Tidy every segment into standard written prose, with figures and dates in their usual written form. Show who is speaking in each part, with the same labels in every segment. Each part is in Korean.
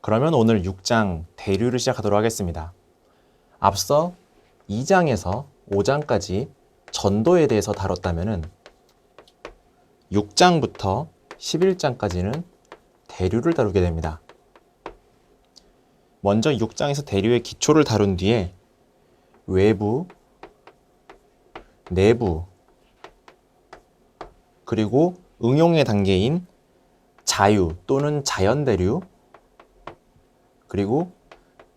Speaker 1: 그러면 오늘 6장 대류를 시작하도록 하겠습니다. 앞서 2장에서 5장까지 전도에 대해서 다뤘다면 6장부터 11장까지는 대류를 다루게 됩니다. 먼저 6장에서 대류의 기초를 다룬 뒤에 외부, 내부, 그리고 응용의 단계인 자유 또는 자연대류, 그리고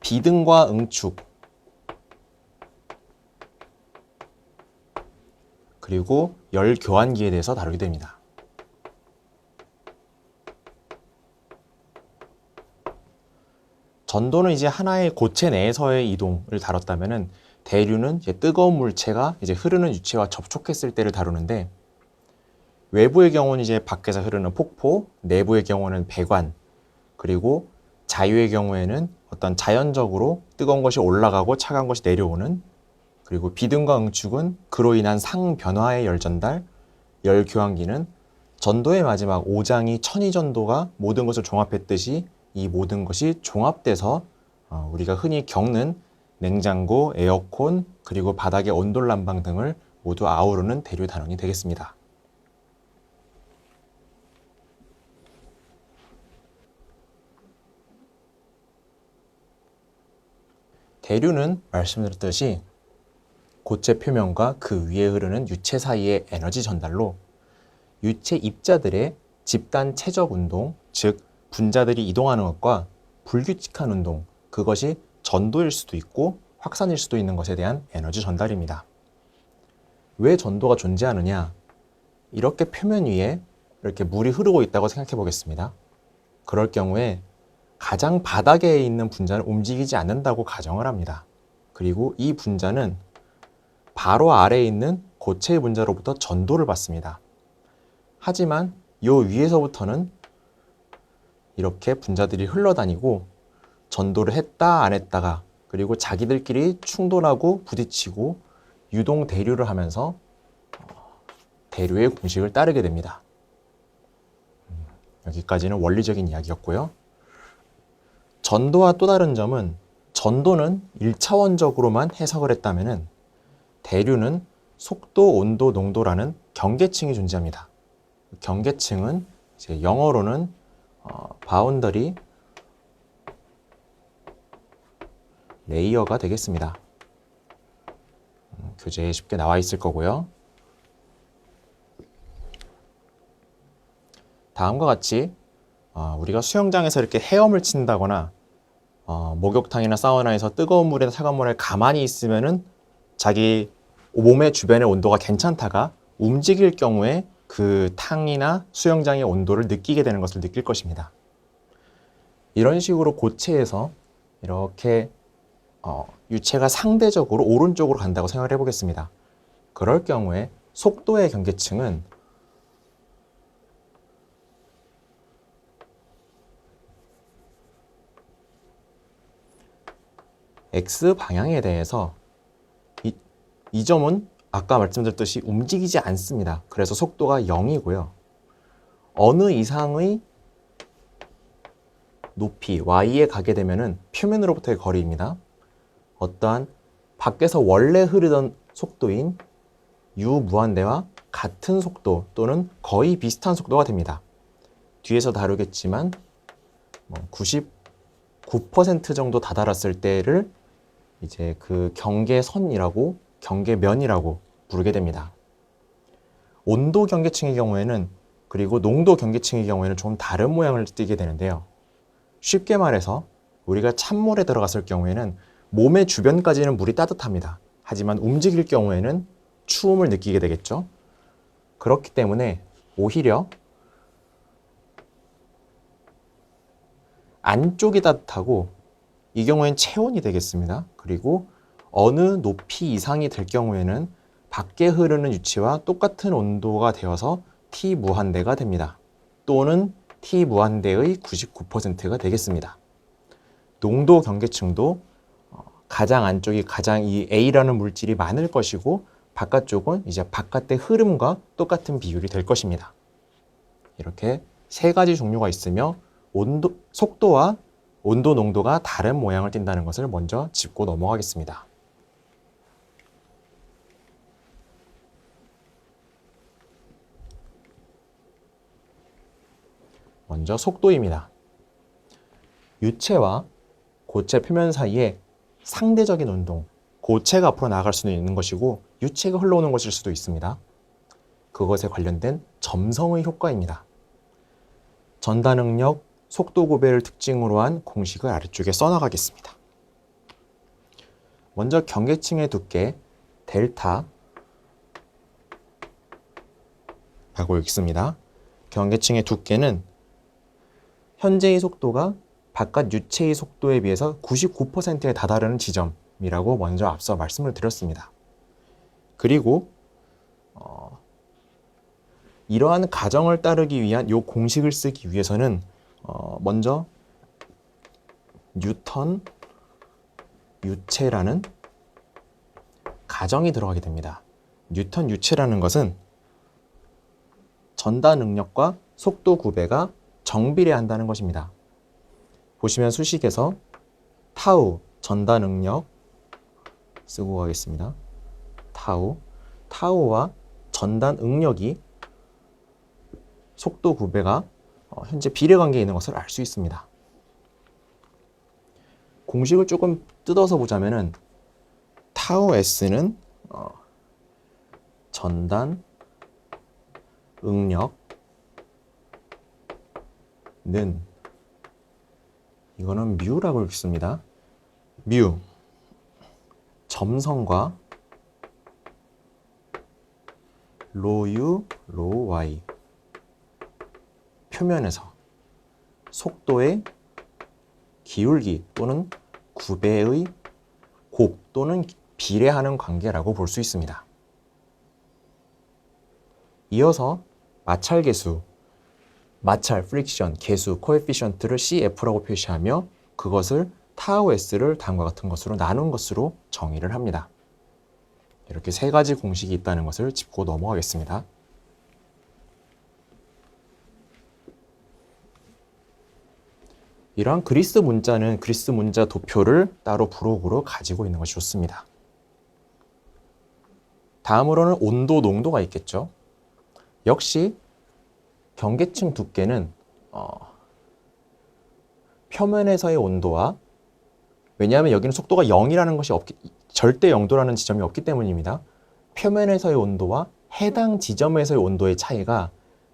Speaker 1: 비등과 응축, 그리고 열교환기에 대해서 다루게 됩니다. 전도는 이제 하나의 고체 내에서의 이동을 다뤘다면 대류는 이제 뜨거운 물체가 이제 흐르는 유체와 접촉했을 때를 다루는데, 외부의 경우는 이제 밖에서 흐르는 폭포, 내부의 경우는 배관, 그리고 자유의 경우에는 어떤 자연적으로 뜨거운 것이 올라가고 차가운 것이 내려오는, 그리고 비등과 응축은 그로 인한 상변화의 열전달, 열교환기는 전도의 마지막 5장이 천의전도가 모든 것을 종합했듯이 이 모든 것이 종합돼서 우리가 흔히 겪는 냉장고, 에어컨, 그리고 바닥의 온돌난방 등을 모두 아우르는 대류 단원이 되겠습니다. 대류는 말씀드렸듯이 고체 표면과 그 위에 흐르는 유체 사이의 에너지 전달로 유체 입자들의 집단 채적 운동, 즉 분자들이 이동하는 것과 불규칙한 운동, 그것이 전도일 수도 있고 확산일 수도 있는 것에 대한 에너지 전달입니다. 왜 전도가 존재하느냐? 이렇게 표면 위에 이렇게 물이 흐르고 있다고 생각해 보겠습니다. 그럴 경우에 가장 바닥에 있는 분자는 움직이지 않는다고 가정을 합니다. 그리고 이 분자는 바로 아래에 있는 고체의 분자로부터 전도를 받습니다. 하지만 이 위에서부터는 이렇게 분자들이 흘러다니고 전도를 했다 안 했다가, 그리고 자기들끼리 충돌하고 부딪히고 유동 대류를 하면서 대류의 공식을 따르게 됩니다. 여기까지는 원리적인 이야기였고요. 전도와 또 다른 점은, 전도는 1차원적으로만 해석을 했다면 대류는 속도, 온도, 농도라는 경계층이 존재합니다. 경계층은 이제 영어로는 바운더리 레이어가 되겠습니다. 교재에 쉽게 나와 있을 거고요. 다음과 같이 우리가 수영장에서 이렇게 헤엄을 친다거나 목욕탕이나 사우나에서 뜨거운 물이나 차가운 물에 가만히 있으면은 자기 몸의 주변의 온도가 괜찮다가 움직일 경우에 그 탕이나 수영장의 온도를 느끼게 되는 것을 느낄 것입니다. 이런 식으로 고체에서 이렇게 유체가 상대적으로 오른쪽으로 간다고 생각을 해보겠습니다. 그럴 경우에 속도의 경계층은 X방향에 대해서 이 점은 아까 말씀드렸듯이 움직이지 않습니다. 그래서 속도가 0이고요. 어느 이상의 높이 Y에 가게 되면은 표면으로부터의 거리입니다. 어떠한 밖에서 원래 흐르던 속도인 U 무한대와 같은 속도 또는 거의 비슷한 속도가 됩니다. 뒤에서 다루겠지만 99% 정도 다다랐을 때를 이제 그 경계선이라고, 경계면이라고 부르게 됩니다. 온도 경계층의 경우에는, 그리고 농도 경계층의 경우에는 좀 다른 모양을 띠게 되는데요. 쉽게 말해서 우리가 찬물에 들어갔을 경우에는 몸의 주변까지는 물이 따뜻합니다. 하지만 움직일 경우에는 추움을 느끼게 되겠죠. 그렇기 때문에 오히려 안쪽이 따뜻하고, 이 경우엔 체온이 되겠습니다. 그리고 어느 높이 이상이 될 경우에는 밖에 흐르는 유체와 똑같은 온도가 되어서 T 무한대가 됩니다. 또는 T 무한대의 99%가 되겠습니다. 농도 경계층도 가장 안쪽이 가장 이 A라는 물질이 많을 것이고, 바깥쪽은 이제 바깥의 흐름과 똑같은 비율이 될 것입니다. 이렇게 세 가지 종류가 있으며 속도와 온도 농도가 다른 모양을 띈다는 것을 먼저 짚고 넘어가겠습니다. 먼저 속도입니다. 유체와 고체 표면 사이에 상대적인 운동, 고체가 앞으로 나아갈 수도 있는 것이고 유체가 흘러오는 것일 수도 있습니다. 그것에 관련된 점성의 효과입니다. 전다 능력, 속도 구배를 특징으로 한 공식을 아래쪽에 써나가겠습니다. 먼저 경계층의 두께 델타 라고 읽습니다. 경계층의 두께는 현재의 속도가 바깥 유체의 속도에 비해서 99%에 다다르는 지점이라고 먼저 앞서 말씀을 드렸습니다. 그리고 이러한 가정을 따르기 위한 이 공식을 쓰기 위해서는 먼저 뉴턴 유체라는 가정이 들어가게 됩니다. 뉴턴 유체라는 것은 전다 능력과 속도 구배가 정비례한다는 것입니다. 보시면 수식에서 타우 전다 능력 쓰고 가겠습니다. 타우와 전단 응력이 속도 구배가 현재 비례관계에 있는 것을 알 수 있습니다. 공식을 조금 뜯어서 보자면은 타우 S는 전단 응력는 이거는 뮤라고 읽습니다. 뮤 점성과 로U, 로Y 표면에서 속도의 기울기 또는 구배의 곱 또는 비례하는 관계라고 볼 수 있습니다. 이어서 마찰 계수, 마찰, 프릭션, 계수, 코에피션트를 CF라고 표시하며 그것을 타우 S를 다음과 같은 것으로 나눈 것으로 정의를 합니다. 이렇게 세 가지 공식이 있다는 것을 짚고 넘어가겠습니다. 이러한 그리스 문자는 그리스 문자 도표를 따로 부록으로 가지고 있는 것이 좋습니다. 다음으로는 온도, 농도가 있겠죠. 역시 경계층 두께는 표면에서의 온도와 왜냐하면 여기는 속도가 0이라는 것이 절대 0도라는 지점이 없기 때문입니다. 표면에서의 온도와 해당 지점에서의 온도의 차이가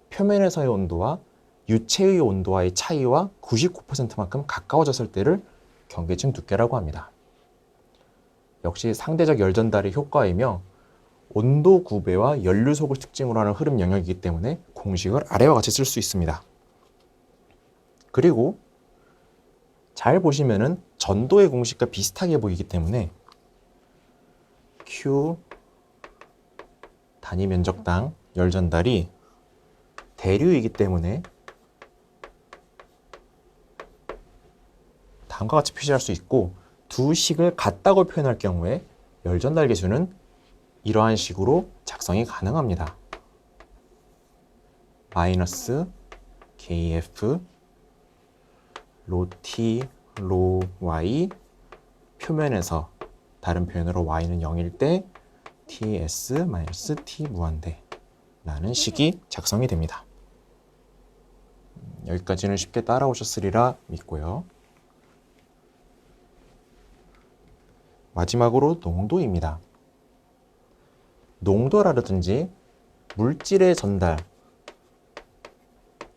Speaker 1: 표면에서의 온도와 유체의 온도와의 차이와 99%만큼 가까워졌을 때를 경계층 두께라고 합니다. 역시 상대적 열 전달의 효과이며 온도 구배와 연료속을 특징으로 하는 흐름 영역이기 때문에 공식을 아래와 같이 쓸 수 있습니다. 그리고 잘 보시면은 전도의 공식과 비슷하게 보이기 때문에 Q 단위 면적당 열 전달이 대류이기 때문에 다음과 같이 표시할 수 있고 두 식을 같다고 표현할 경우에 열 전달 계수는 이러한 식으로 작성이 가능합니다. 마이너스 KF 로 T 로 Y 표면에서 다른 표현으로 Y는 0일 때 TS 마이너스 T 무한대 라는 식이 작성이 됩니다. 여기까지는 쉽게 따라오셨으리라 믿고요. 마지막으로 농도입니다. 농도라든지 물질의 전달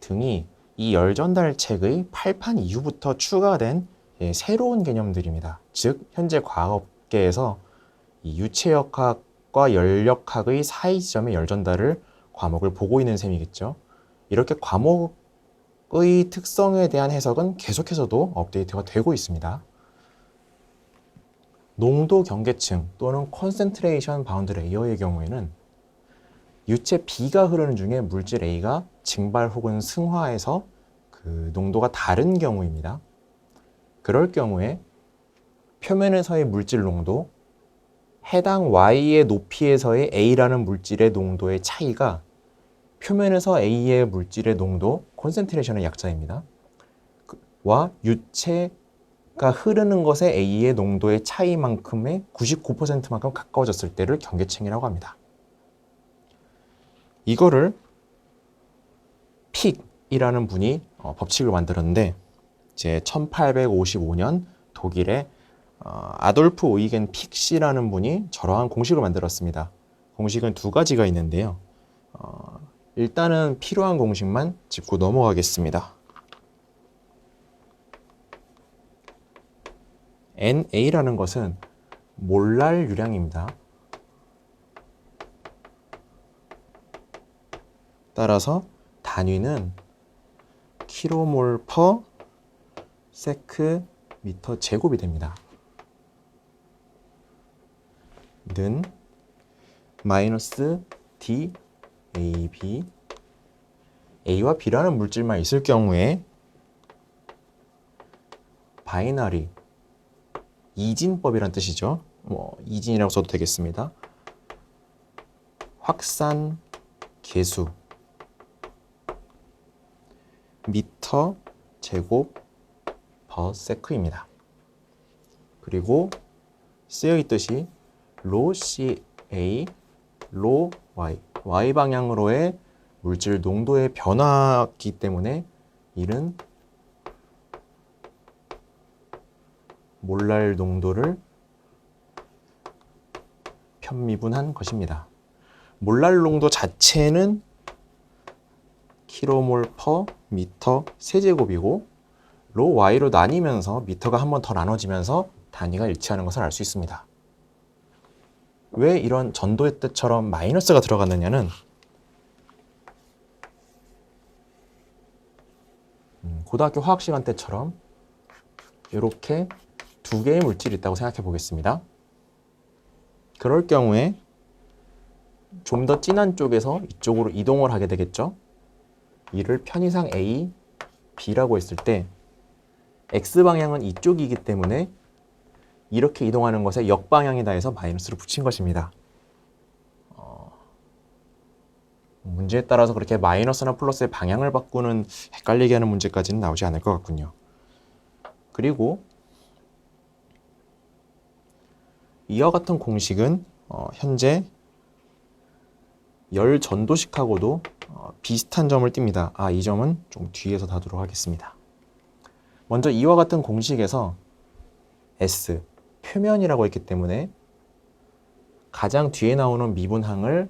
Speaker 1: 등이 이 열전달책의 발판 이후부터 추가된 새로운 개념들입니다. 즉 현재 과학계에서 이 유체역학과 열역학의 사이 지점의 열전달을 과목을 보고 있는 셈이겠죠. 이렇게 과목의 특성에 대한 해석은 계속해서도 업데이트가 되고 있습니다. 농도 경계층 또는 컨센트레이션 바운드 레이어의 경우에는 유체 B가 흐르는 중에 물질 A가 증발 혹은 승화해서 그 농도가 다른 경우입니다. 그럴 경우에 표면에서의 물질 농도, 해당 Y의 높이에서의 A라는 물질의 농도의 차이가 표면에서 A의 물질의 농도, 컨센트레이션의 약자입니다. 와 유체 흐르는 것에 A의 농도의 차이만큼의 99%만큼 가까워졌을 때를 경계층이라고 합니다. 이거를 픽이라는 분이 법칙을 만들었는데 이제 1855년 독일의 아돌프 오이겐 픽시라는 분이 저러한 공식을 만들었습니다. 공식은 두 가지가 있는데요. 일단은 필요한 공식만 짚고 넘어가겠습니다. NA라는 것은 몰랄 유량입니다. 따라서 단위는 킬로몰 퍼 세크 미터 제곱이 됩니다. 는 마이너스 D AB A와 B라는 물질만 있을 경우에 바이너리 이진법이란 뜻이죠. 이진이라고 써도 되겠습니다. 확산 계수 미터 제곱 퍼 세크입니다. 그리고 쓰여 있듯이 로 CA, 로 Y, Y 방향으로의 물질 농도의 변화이기 때문에 이는 몰랄 농도를 편미분한 것입니다. 몰랄 농도 자체는 킬로몰 퍼 미터 세제곱이고 로 Y로 나뉘면서 미터가 한 번 더 나눠지면서 단위가 일치하는 것을 알 수 있습니다. 왜 이런 전도의 뜻처럼 마이너스가 들어갔느냐는 고등학교 화학 시간 때처럼 이렇게 두 개의 물질이 있다고 생각해 보겠습니다. 그럴 경우에 좀 더 진한 쪽에서 이쪽으로 이동을 하게 되겠죠. 이를 편의상 A, B라고 했을 때 X방향은 이쪽이기 때문에 이렇게 이동하는 것에 역방향이다 해서 마이너스를 붙인 것입니다. 문제에 따라서 그렇게 마이너스나 플러스의 방향을 바꾸는 헷갈리게 하는 문제까지는 나오지 않을 것 같군요. 그리고 이와 같은 공식은 현재 열 전도식하고도 비슷한 점을 띱니다. 이 점은 좀 뒤에서 다루도록 하겠습니다. 먼저 이와 같은 공식에서 S, 표면이라고 했기 때문에 가장 뒤에 나오는 미분항을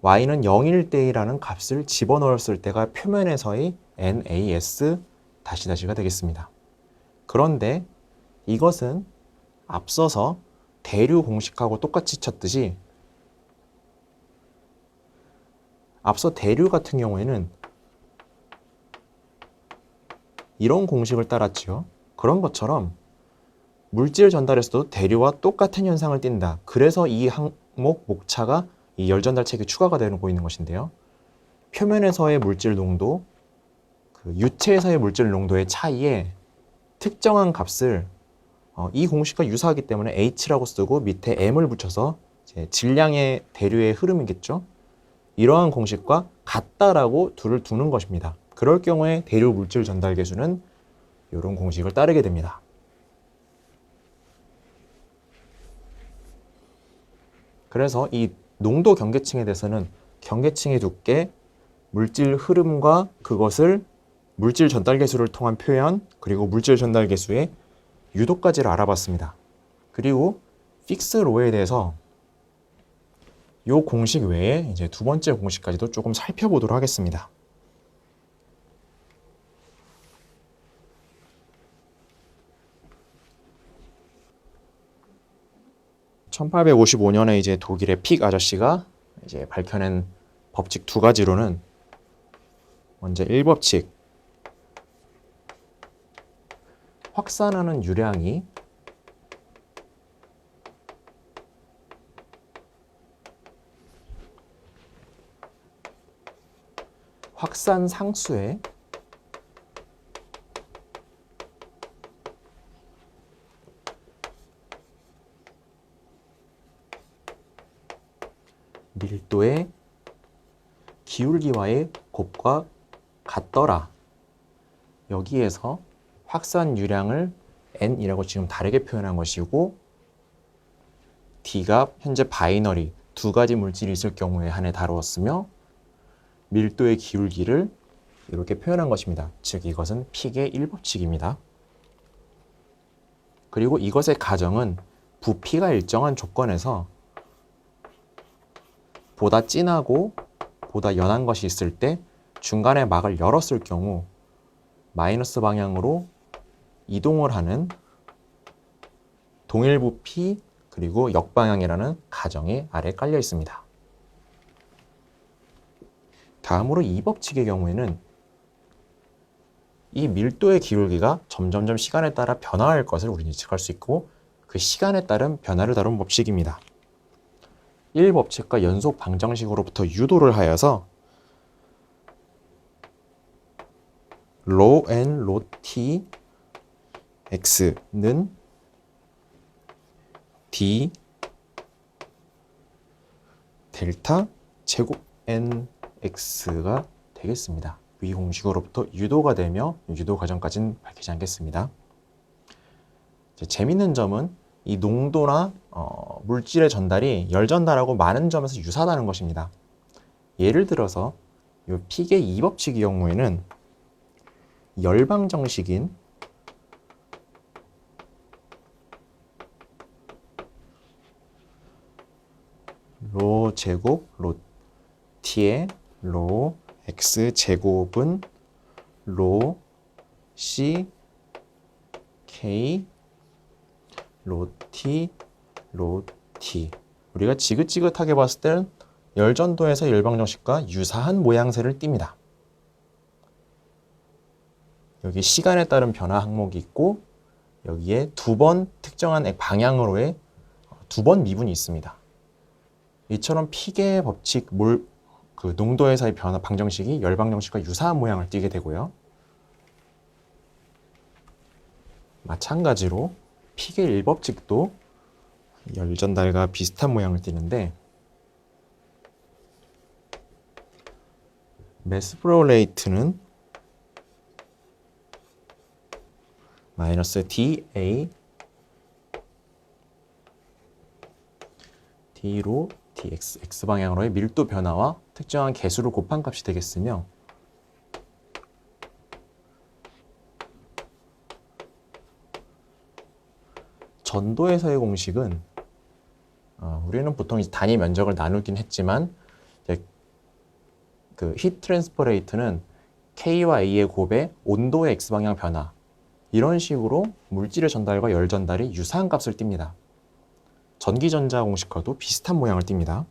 Speaker 1: y는 0일 때라는 값을 집어넣었을 때가 표면에서의 NaS 다시다시가 되겠습니다. 그런데 이것은 앞서서 대류 공식하고 똑같이 쳤듯이 앞서 대류 같은 경우에는 이런 공식을 따랐지요. 그런 것처럼 물질 전달에서도 대류와 똑같은 현상을 띈다. 그래서 이 항목 목차가 이 열전달책이 추가가 되고 있는 것인데요. 표면에서의 물질 농도, 유체에서의 물질 농도의 차이에 특정한 값을 이 공식과 유사하기 때문에 H라고 쓰고 밑에 M을 붙여서 질량의 대류의 흐름이겠죠. 이러한 공식과 같다라고 둘을 두는 것입니다. 그럴 경우에 대류 물질 전달 계수는 이런 공식을 따르게 됩니다. 그래서 이 농도 경계층에 대해서는 경계층의 두께, 물질 흐름과 그것을 물질 전달 계수를 통한 표현, 그리고 물질 전달 계수의 유도까지를 알아봤습니다. 그리고 픽스 로에 대해서 이 공식 외에 이제 두 번째 공식까지도 조금 살펴보도록 하겠습니다. (1855년에) 이제 독일의 픽 아저씨가 이제 밝혀낸 법칙 두 가지로는 먼저 1법칙, 확산하는 유량이 확산 상수의 밀도의 기울기와의 곱과 같더라. 여기에서 확산유량을 n이라고 지금 다르게 표현한 것이고 D가 현재 바이너리 두 가지 물질이 있을 경우에 한해 다루었으며 밀도의 기울기를 이렇게 표현한 것입니다. 즉 이것은 픽의 1법칙입니다. 그리고 이것의 가정은 부피가 일정한 조건에서 보다 진하고 보다 연한 것이 있을 때 중간에 막을 열었을 경우 마이너스 방향으로 이동을 하는 동일 부피 그리고 역방향이라는 가정이 아래 깔려 있습니다. 다음으로 이 법칙의 경우에는 이 밀도의 기울기가 점점점 시간에 따라 변화할 것을 우리는 예측할 수 있고 그 시간에 따른 변화를 다룬 법칙입니다. 1법칙과 연속 방정식으로부터 유도를 하여서 rho n rho t x는 d 델타 제곱 n x가 되겠습니다. 위 공식으로부터 유도가 되며 유도 과정까지는 밝히지 않겠습니다. 재미있는 점은 이 농도나 물질의 전달이 열 전달하고 많은 점에서 유사하다는 것입니다. 예를 들어서 이 픽의 2법칙의 경우에는 열방정식인 로 제곱 로 t의 로 x 제곱은 로 c k 로 t 로 t 우리가 지긋지긋하게 봤을 때는 열전도에서 열방정식과 유사한 모양새를 띱니다. 여기 시간에 따른 변화 항목이 있고 여기에 두 번 특정한 방향으로의 두 번 미분이 있습니다. 이처럼 픽의 법칙 그 농도에서의 변화 방정식이 열방정식과 유사한 모양을 띠게 되고요. 마찬가지로 픽의 1법칙도 열전달과 비슷한 모양을 띠는데 매스 플로우 레이트는 마이너스 dA d로 dx, x방향으로의 밀도 변화와 특정한 개수를 곱한 값이 되겠으며 전도에서의 공식은 우리는 보통 단위 면적을 나누긴 했지만 그 히트 트랜스퍼 레이트는 K와 A의 곱의 온도의 x방향 변화 이런 식으로 물질의 전달과 열 전달이 유사한 값을 띱니다. 전기전자 공식과도 비슷한 모양을 띱니다.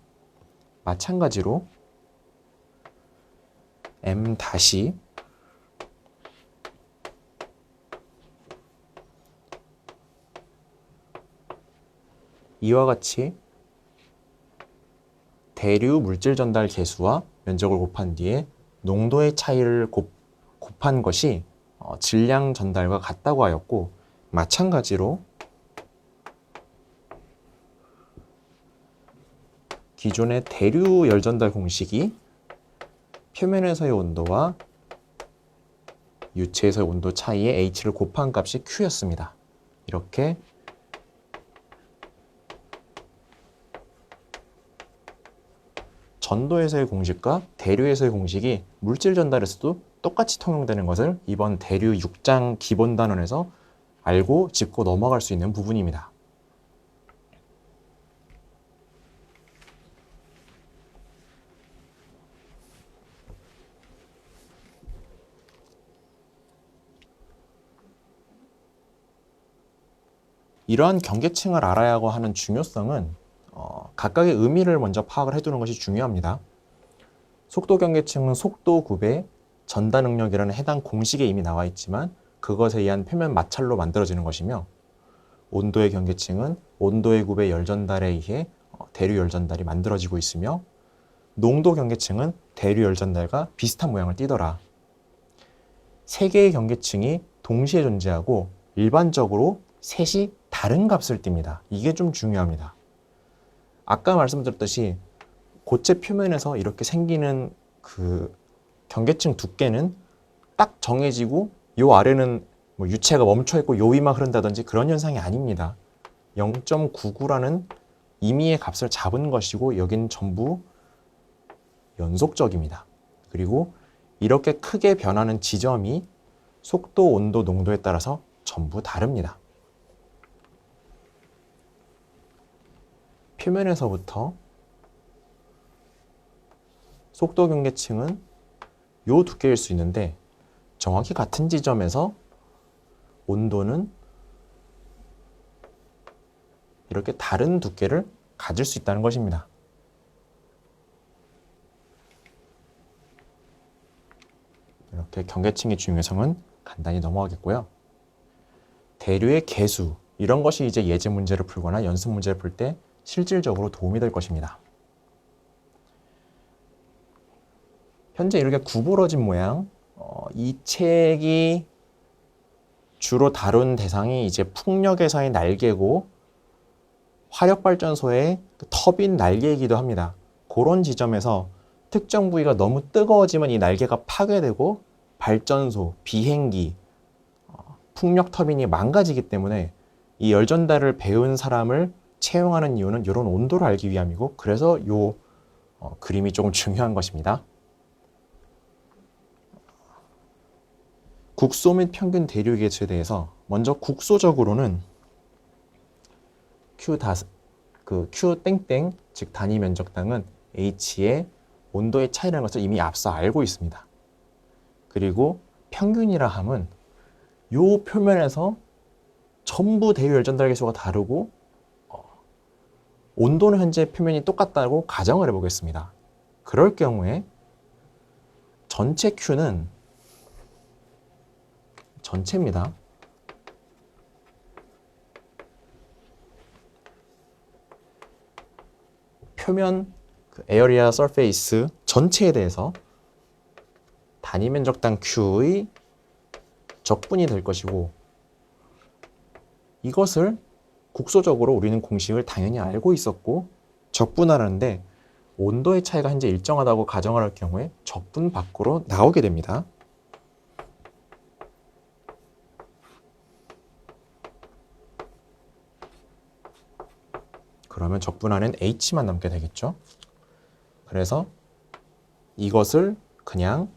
Speaker 1: 마찬가지로 m 다시 이와 같이 대류 물질 전달 개수와 면적을 곱한 뒤에 농도의 차이를 곱한 것이 질량 전달과 같다고 하였고 마찬가지로 기존의 대류 열전달 공식이 표면에서의 온도와 유체에서의 온도 차이의 h를 곱한 값이 q였습니다. 이렇게 전도에서의 공식과 대류에서의 공식이 물질 전달에서도 똑같이 통용되는 것을 이번 대류 6장 기본 단원에서 알고 짚고 넘어갈 수 있는 부분입니다. 이러한 경계층을 알아야 하는 중요성은 각각의 의미를 먼저 파악을 해두는 것이 중요합니다. 속도 경계층은 속도 곱의 전달 능력이라는 해당 공식에 이미 나와 있지만 그것에 의한 표면 마찰로 만들어지는 것이며 온도의 경계층은 온도의 곱의 열 전달에 의해 대류 열 전달이 만들어지고 있으며 농도 경계층은 대류 열 전달과 비슷한 모양을 띠더라. 세 개의 경계층이 동시에 존재하고 일반적으로 셋이 다른 값을 띱니다. 이게 좀 중요합니다. 아까 말씀드렸듯이 고체 표면에서 이렇게 생기는 그 경계층 두께는 딱 정해지고 요 아래는 뭐 유체가 멈춰있고 요위만 흐른다든지 그런 현상이 아닙니다. 0.99라는 임의의 값을 잡은 것이고 여긴 전부 연속적입니다. 그리고 이렇게 크게 변하는 지점이 속도, 온도, 농도에 따라서 전부 다릅니다. 표면에서부터 속도 경계층은 요 두께일 수 있는데 정확히 같은 지점에서 온도는 이렇게 다른 두께를 가질 수 있다는 것입니다. 이렇게 경계층의 중요성은 간단히 넘어가겠고요. 대류의 계수, 이런 것이 이제 예제 문제를 풀거나 연습 문제를 풀 때 실질적으로 도움이 될 것입니다. 현재 이렇게 구부러진 모양, 이 책이 주로 다룬 대상이 이제 풍력에서의 날개고 화력발전소의 터빈 날개이기도 합니다. 그런 지점에서 특정 부위가 너무 뜨거워지면 이 날개가 파괴되고 발전소, 비행기, 풍력 터빈이 망가지기 때문에 이 열전달을 배운 사람을 채용하는 이유는 이런 온도를 알기 위함이고, 그래서 이 그림이 조금 중요한 것입니다. 국소 및 평균 대류 계수에 대해서 먼저 국소적으로는 Q 땡땡, 즉 단위 면적당은 H의 온도의 차이라는 것을 이미 앞서 알고 있습니다. 그리고 평균이라 함은 요 표면에서 전부 대류 열전달 계수가 다르고 온도는 현재 표면이 똑같다고 가정을 해보겠습니다. 그럴 경우에 전체 Q는 전체입니다. 표면 에어리아 서페이스 전체에 대해서 단위 면적당 Q의 적분이 될 것이고, 이것을 국소적으로 우리는 공식을 당연히 알고 있었고 적분하는데 온도의 차이가 현재 일정하다고 가정을 할 경우에 적분 밖으로 나오게 됩니다. 그러면 적분하는 H만 남게 되겠죠. 그래서 이것을 그냥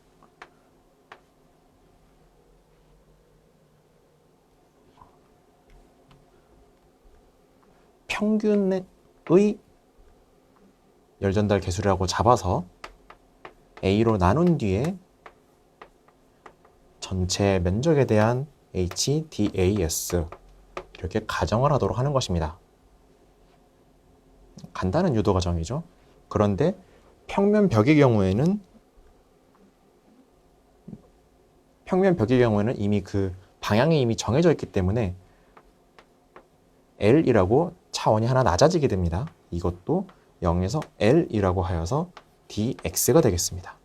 Speaker 1: 평균의 열전달 계수라고 잡아서 A로 나눈 뒤에 전체 면적에 대한 HDAS 이렇게 가정을 하도록 하는 것입니다. 간단한 유도 과정이죠. 그런데 평면벽의 경우에는 이미 그 방향이 이미 정해져 있기 때문에 L이라고 차원이 하나 낮아지게 됩니다. 이것도 0에서 L이라고 하여서 dx가 되겠습니다.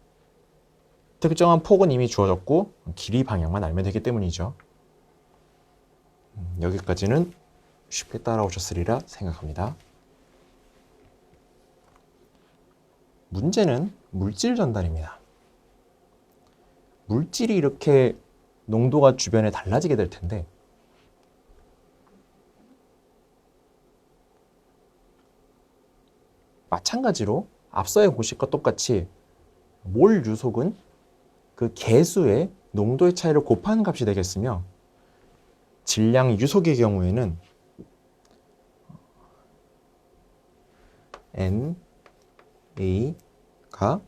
Speaker 1: 특정한 폭은 이미 주어졌고 길이 방향만 알면 되기 때문이죠. 여기까지는 쉽게 따라오셨으리라 생각합니다. 문제는 물질 전달입니다. 물질이 이렇게 농도가 주변에 달라지게 될 텐데 마찬가지로 앞서의 공식과 똑같이 몰 유속은 그 개수의 농도의 차이를 곱하는 값이 되겠으며, 질량 유속의 경우에는 NA가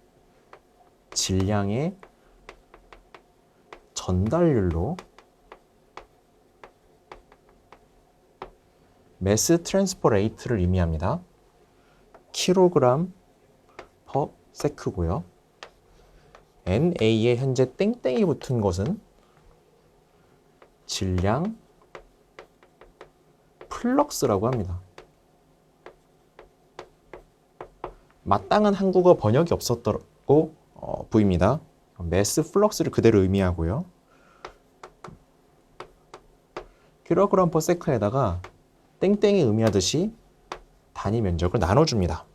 Speaker 1: 질량의 전달률로 매스 트랜스퍼 레이트를 의미합니다. 킬로그램 퍼 세크고요. NA에 현재 땡땡이 붙은 것은 질량 플럭스라고 합니다. 마땅한 한국어 번역이 없었다고 보입니다. 매스 플럭스를 그대로 의미하고요. 킬로그램 퍼 세크에다가 땡땡이 의미하듯이 단위 면적을 나눠줍니다.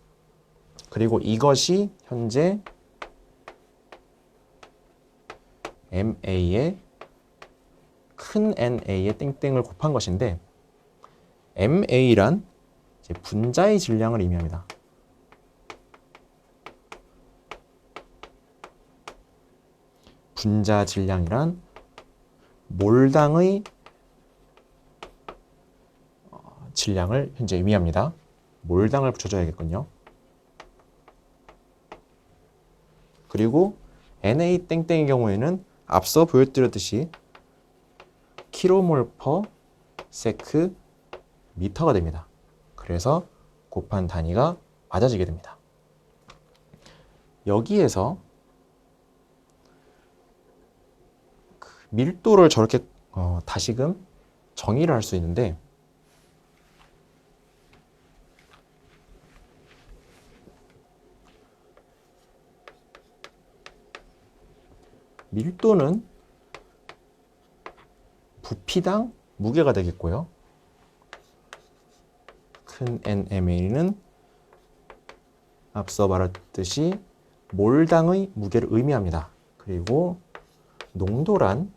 Speaker 1: 그리고 이것이 현재 MA의 큰 NA의 땡땡을 곱한 것인데 MA란 이제 분자의 질량을 의미합니다. 분자 질량이란 몰당의 질량을 현재 의미합니다. 몰당을 붙여줘야겠군요. 그리고 NA 땡땡의 경우에는 앞서 보여드렸듯이 킬로몰 퍼 세크 미터가 됩니다. 그래서 곱한 단위가 맞아지게 됩니다. 여기에서 밀도를 저렇게 다시금 정의를 할 수 있는데 밀도는 부피당 무게가 되겠고요. 큰 NMA는 앞서 말했듯이 몰당의 무게를 의미합니다. 그리고 농도란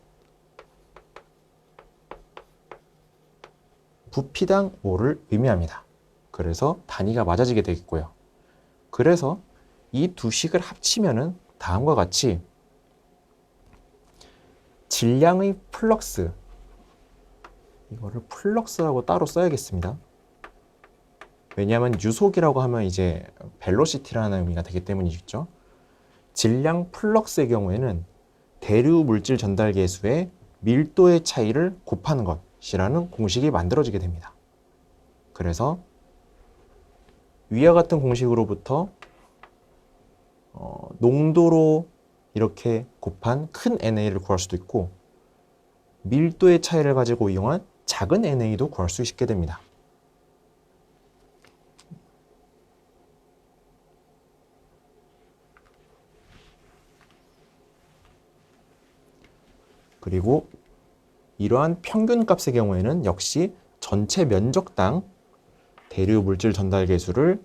Speaker 1: 부피당 몰을 의미합니다. 그래서 단위가 맞아지게 되겠고요. 그래서 이 두 식을 합치면은 다음과 같이 질량의 플럭스, 이거를 플럭스라고 따로 써야겠습니다. 왜냐하면 유속이라고 하면 이제 벨로시티라는 의미가 되기 때문이겠죠. 질량 플럭스의 경우에는 대류 물질 전달 계수의 밀도의 차이를 곱하는 것이라는 공식이 만들어지게 됩니다. 그래서 위와 같은 공식으로부터 농도로 이렇게 곱한 큰 NA를 구할 수도 있고 밀도의 차이를 가지고 이용한 작은 NA도 구할 수 있게 됩니다. 그리고 이러한 평균 값의 경우에는 역시 전체 면적당 대류 물질 전달 계수를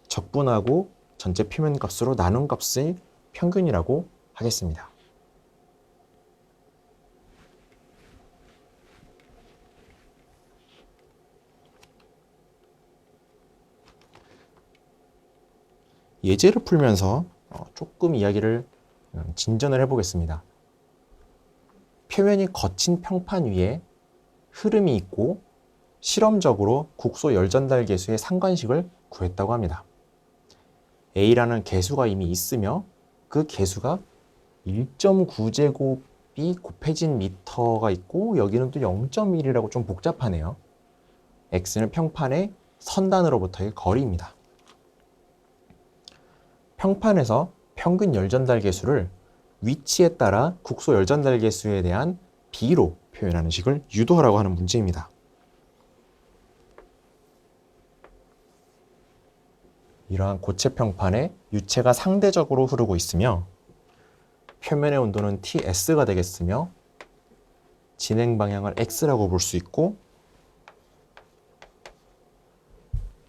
Speaker 1: 적분하고 전체 표면 값으로 나눈 값의 평균이라고 하겠습니다. 예제를 풀면서 조금 이야기를 진전을 해보겠습니다. 표면이 거친 평판 위에 흐름이 있고 실험적으로 국소 열전달 계수의 상관식을 구했다고 합니다. A라는 계수가 이미 있으며 그 계수가 1.9제곱이 곱해진 미터가 있고 여기는 또 0.1이라고 좀 복잡하네요. X는 평판의 선단으로부터의 거리입니다. 평판에서 평균 열전달 계수를 위치에 따라 국소 열전달 계수에 대한 B로 표현하는 식을 유도하라고 하는 문제입니다. 이러한 고체 평판에 유체가 상대적으로 흐르고 있으며 표면의 온도는 TS가 되겠으며 진행 방향을 X라고 볼 수 있고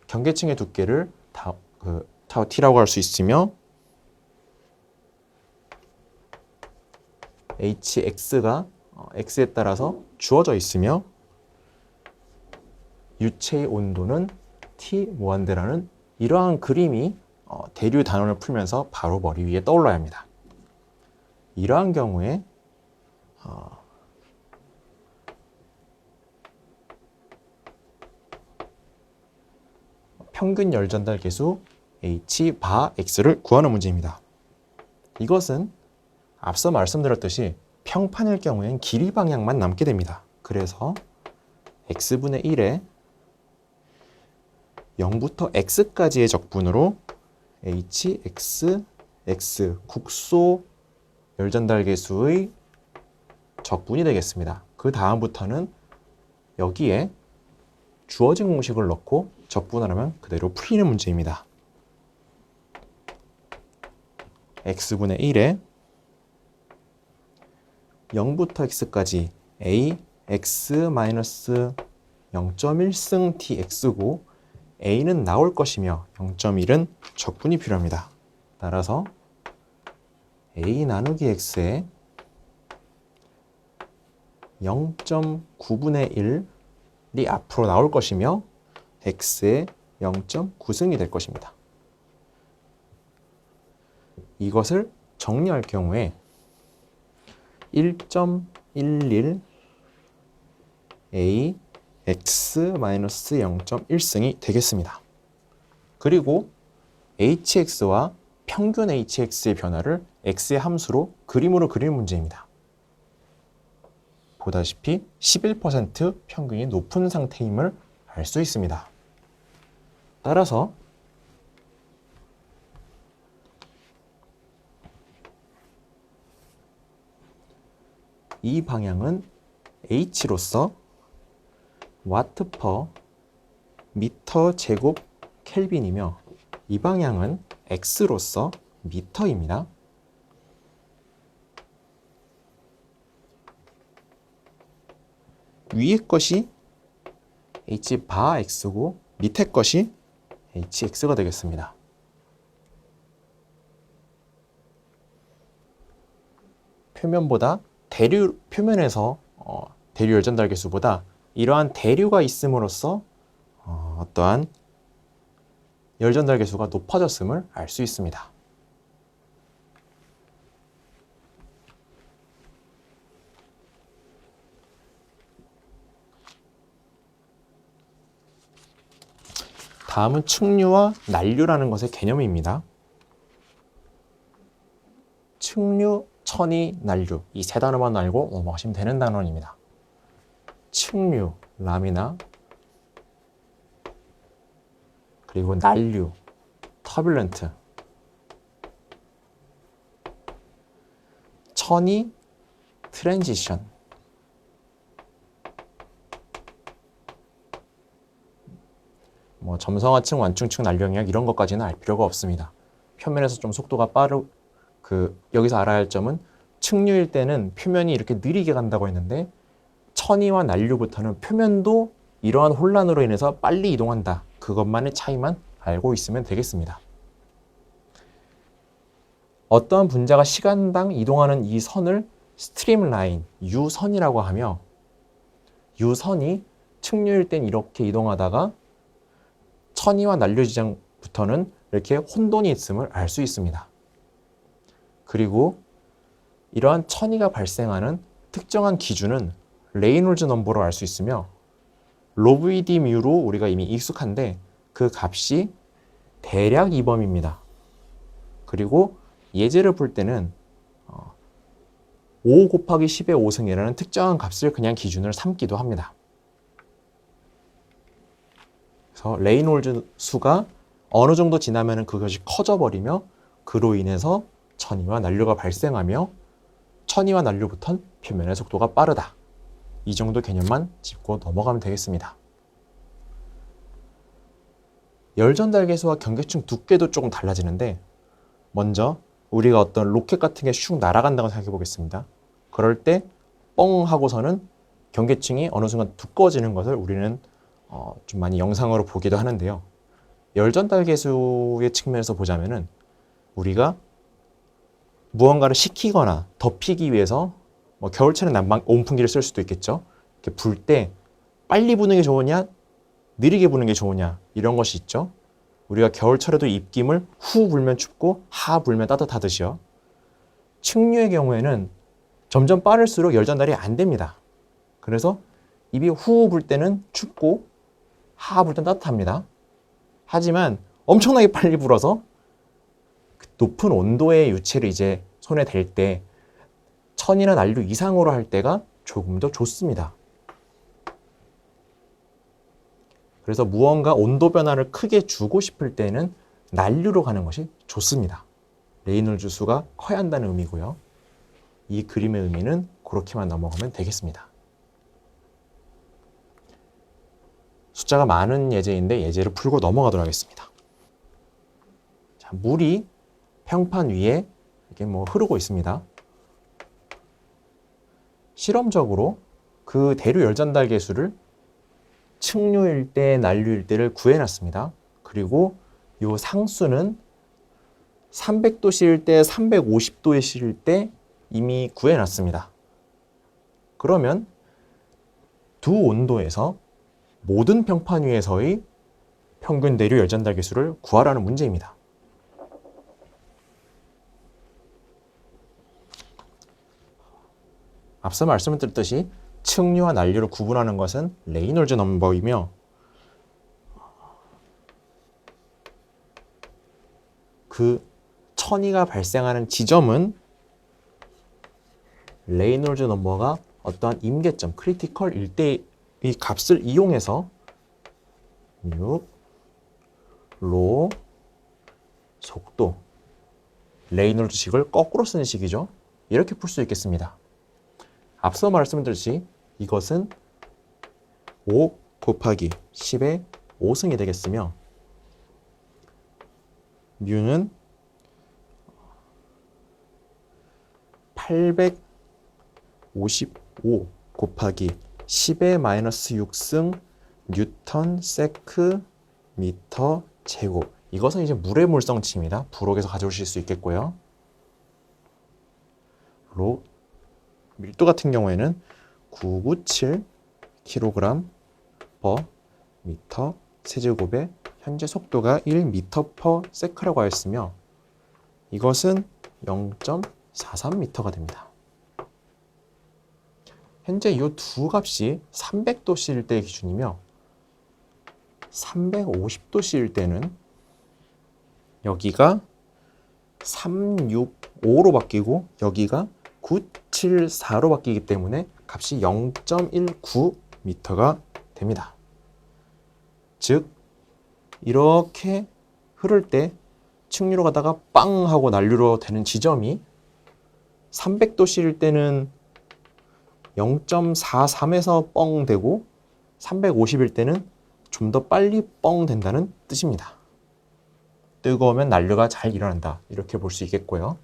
Speaker 1: 경계층의 두께를 타우 T라고 할 수 있으며 HX가 X에 따라서 주어져 있으며 유체의 온도는 T 무한대라는 이러한 그림이 대류 단원을 풀면서 바로 머리 위에 떠올라야 합니다. 이러한 경우에 평균 열전달 계수 H 바 X를 구하는 문제입니다. 이것은 앞서 말씀드렸듯이 평판일 경우엔 길이 방향만 남게 됩니다. 그래서 X분의 1에 0부터 X까지의 적분으로 H, X, X 국소 열전달 계수의 적분이 되겠습니다. 그 다음부터는 여기에 주어진 공식을 넣고 적분을 하면 그대로 풀리는 문제입니다. X분의 1에 0부터 X까지 A, X-0.1승 TX고 A는 나올 것이며 0.1은 적분이 필요합니다. 따라서 A 나누기 X에 0.9분의 1이 앞으로 나올 것이며 x의 0.9승이 될 것입니다. 이것을 정리할 경우에 1.11 a x-0.1승이 되겠습니다. 그리고 hx와 평균 hx의 변화를 x의 함수로 그림으로 그릴 문제입니다. 보다시피 11% 평균이 높은 상태임을 알 수 있습니다. 따라서 이 방향은 h로서 와트 퍼 미터 제곱 켈빈이며 이 방향은 x로서 미터입니다. 위의 것이 h 바 x고 밑에 것이 hx가 되겠습니다. 표면보다 표면에서 대류 열전달계수보다 이러한 대류가 있음으로써 어떠한 열전달계수가 높아졌음을 알 수 있습니다. 다음은 측류와 난류라는 것의 개념입니다. 측류, 천이, 난류 이 세 단어만 알고 넘어가시면 되는 단원입니다. 측류, 라미나 그리고 난류, 터뷸런트 천이, 트랜지션 점성하층, 완충층, 난류영역 이런 것까지는 알 필요가 없습니다. 표면에서 좀 속도가 여기서 알아야 할 점은 측류일 때는 표면이 이렇게 느리게 간다고 했는데 천이와 난류부터는 표면도 이러한 혼란으로 인해서 빨리 이동한다. 그것만의 차이만 알고 있으면 되겠습니다. 어떠한 분자가 시간당 이동하는 이 선을 스트림라인, 유선이라고 하며 유선이 측류일 땐 이렇게 이동하다가 천이와 난류 지점부터는 이렇게 혼돈이 있음을 알 수 있습니다. 그리고 이러한 천이가 발생하는 특정한 기준은 레이놀즈 넘버로 알 수 있으며 로브이디 뮤로 우리가 이미 익숙한데 그 값이 대략 2범입니다. 그리고 예제를 볼 때는 5 곱하기 10의 5승이라는 특정한 값을 그냥 기준을 삼기도 합니다. 그래서 레이놀즈 수가 어느 정도 지나면 그것이 커져버리며 그로 인해서 천이와 난류가 발생하며 천이와 난류부터는 표면의 속도가 빠르다. 이 정도 개념만 짚고 넘어가면 되겠습니다. 열전달계수와 경계층 두께도 조금 달라지는데 먼저 우리가 어떤 로켓 같은 게 슉 날아간다고 생각해 보겠습니다. 그럴 때 뻥 하고서는 경계층이 어느 순간 두꺼워지는 것을 우리는 좀 많이 영상으로 보기도 하는데요. 열전달계수의 측면에서 보자면은 우리가 무언가를 식히거나 덮이기 위해서 겨울철에 난방 온풍기를 쓸 수도 있겠죠. 이렇게 불 때 빨리 부는 게 좋으냐, 느리게 부는 게 좋으냐 이런 것이 있죠. 우리가 겨울철에도 입김을 후 불면 춥고 하 불면 따뜻하듯이요. 측류의 경우에는 점점 빠를수록 열전달이 안 됩니다. 그래서 입이 후 불 때는 춥고 하 불 때는 따뜻합니다. 하지만 엄청나게 빨리 불어서 높은 온도의 유체를 이제 손에 댈 때 천이나 난류 이상으로 할 때가 조금 더 좋습니다. 그래서 무언가 온도 변화를 크게 주고 싶을 때는 난류로 가는 것이 좋습니다. 레이놀즈 수가 커야 한다는 의미고요. 이 그림의 의미는 그렇게만 넘어가면 되겠습니다. 숫자가 많은 예제인데 예제를 풀고 넘어가도록 하겠습니다. 자, 물이 평판 위에 이렇게 흐르고 있습니다. 실험적으로 그 대류 열전달 계수를 측류일 때, 난류일 때를 구해놨습니다. 그리고 이 상수는 300도씨일 때, 350도씨일 때 이미 구해놨습니다. 그러면 두 온도에서 모든 평판 위에서의 평균 대류 열전달 계수를 구하라는 문제입니다. 앞서 말씀을 드렸듯이 층류와 난류를 구분하는 것은 레이놀즈 넘버이며 그 천이가 발생하는 지점은 레이놀즈 넘버가 어떠한 임계점, 크리티컬 일대의 값을 이용해서 뮤, 로, 속도, 레이놀즈 식을 거꾸로 쓰는 식이죠. 이렇게 풀 수 있겠습니다. 앞서 말씀드렸듯이 이것은 5 곱하기 10의 5승이 되겠으며 뮤는 855 곱하기 10의 마이너스 6승 뉴턴 세크 미터 제곱. 이것은 이제 물의 물성치입니다. 부록에서 가져오실 수 있겠고요. 로 밀도 같은 경우에는 997 kg per 미터 세제곱에 현재 속도가 1m/s 라고 하였으며 이것은 0.43m가 됩니다. 현재 이 두 값이 300도씨일 때의 기준이며 350도씨일 때는 여기가 365로 바뀌고 여기가 974로 바뀌기 때문에 값이 0.19m가 됩니다. 즉 이렇게 흐를 때 층류로 가다가 빵 하고 난류로 되는 지점이 300도씨일 때는 0.43에서 뻥 되고 350일 때는 좀 더 빨리 뻥 된다는 뜻입니다. 뜨거우면 난류가 잘 일어난다. 이렇게 볼 수 있겠고요.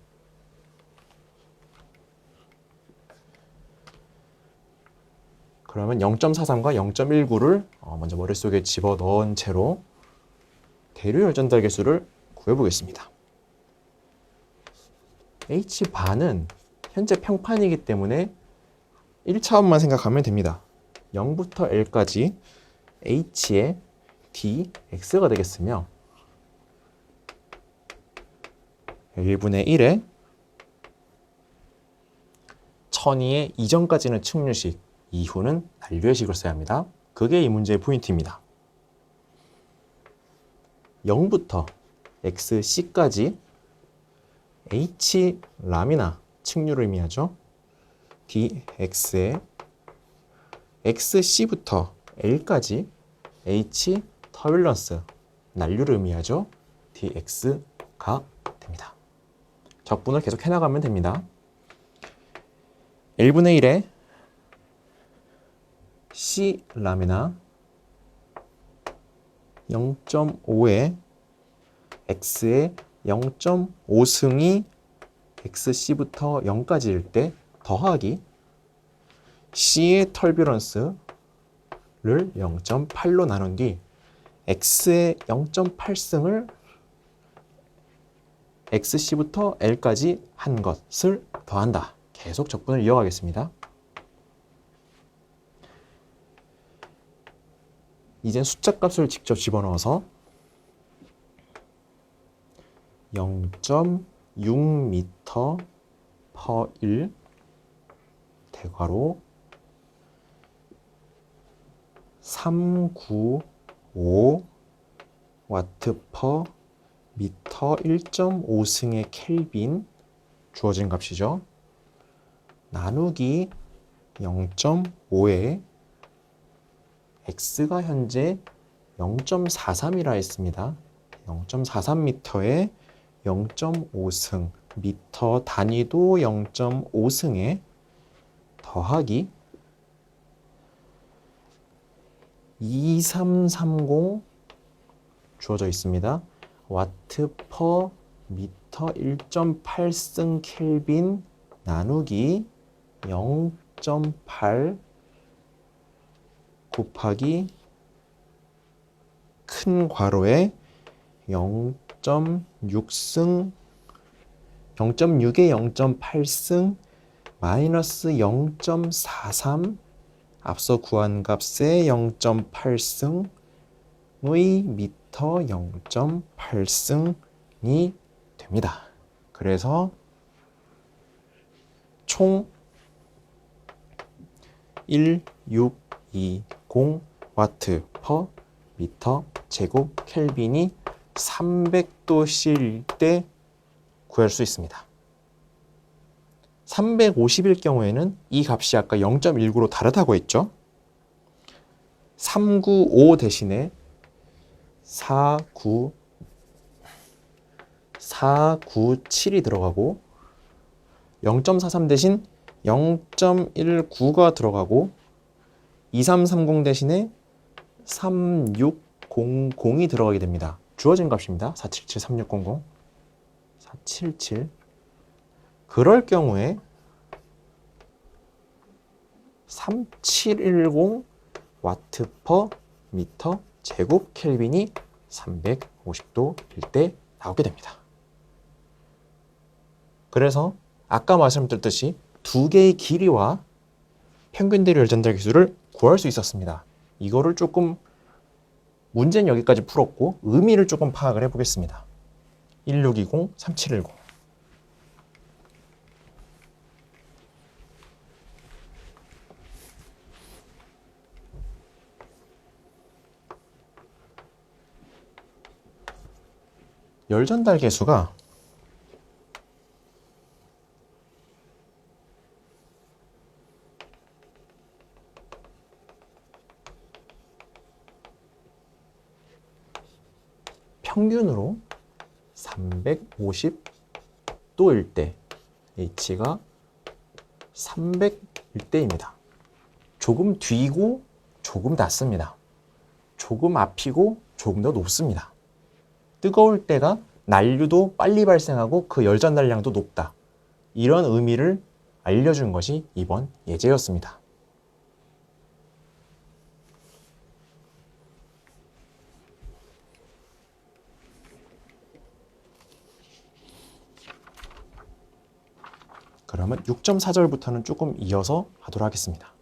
Speaker 1: 그러면 0.43과 0.19를 먼저 머릿속에 집어넣은 채로 대류 열전달 계수를 구해보겠습니다. H반은 현재 평판이기 때문에 1차원만 생각하면 됩니다. 0부터 L까지 H의 dx가 되겠으며 1분의 1에 1002의 이전까지는 층류식, 이후는 난류의 식을 써야 합니다. 그게 이 문제의 포인트입니다. 0부터 xc까지 h람이나 층류를 의미하죠. dx에 xc부터 l까지 h 터뷸런스, 난류를 의미하죠. dx가 됩니다. 적분을 계속 해나가면 됩니다. 1분의 1에 C람이나 0.5에 X의 0.5승이 XC부터 0까지일 때 더하기 C의 털뷰런스를 0.8로 나눈 뒤 X의 0.8승을 XC부터 L까지 한 것을 더한다. 계속 적분을 이어가겠습니다. 이젠 숫자 값을 직접 집어넣어서 0.6m/1 대괄호 395 와트 퍼 미터 1.5승의 켈빈 주어진 값이죠. 나누기 0.5에 x가 현재 0.43이라 했습니다. 0.43m에 0.5승, 미터 단위도 0.5승에 더하기 2330 주어져 있습니다. 와트 퍼 미터 1.8승 켈빈 나누기 0.8 곱하기 큰 괄호에 0.6승 0.6에 0.8승 마이너스 0.43 앞서 구한 값의 0.8승의 미터 0.8승이 됩니다. 그래서 총 1620 와트 퍼 미터 제곱 켈빈이 300도씨일 때 구할 수 있습니다. 350일 경우에는 이 값이 아까 0.19로 다르다고 했죠. 395 대신에 497이 들어가고 0.43 대신 0.19가 들어가고 2330 대신에 3600이 들어가게 됩니다. 주어진 값입니다. 477, 3600, 477. 그럴 경우에 3710 와트 퍼 미터 제곱 켈빈이 350도일 때 나오게 됩니다. 그래서 아까 말씀드렸듯이 두 개의 길이와 평균 대류 열전달 기수를 구할 수 있었습니다. 이거를 조금 문제는 여기까지 풀었고 의미를 조금 파악을 해보겠습니다. 1620, 3710. 열전달 계수가 평균으로 350도일 때 H가 300일 때입니다. 조금 뒤고 조금 낮습니다. 조금 앞이고 조금 더 높습니다. 뜨거울 때가 난류도 빨리 발생하고 그 열 전달량도 높다. 이런 의미를 알려준 것이 이번 예제였습니다. 그러면 6.4절부터는 조금 이어서 하도록 하겠습니다.